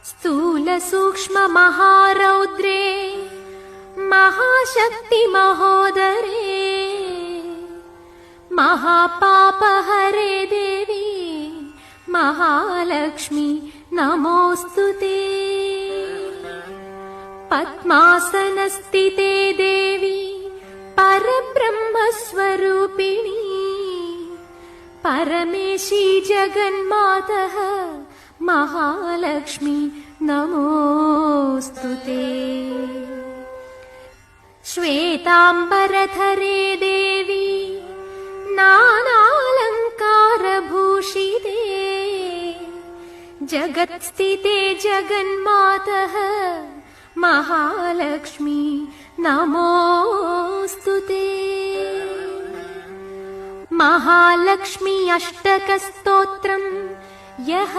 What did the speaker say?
स्थूलसूक्ष्ममहारौद्रे महाशक्ति महोदरे महापापहरे देवी महालक्ष्मी नमोऽस्तुते। पद्मासनस्थिते देवी परब्रह्मस्वरूपिणी परमेशी जगन्मातः महालक्ष्मी नमोऽस्तुते। श्वेताम्बरधरे देवी नानालङ्कारभूषिते जगत्स्थिते जगन्मातः महालक्ष्मी नमोऽस्तुते। महालक्ष्मी अष्टकस्तोत्रम् यः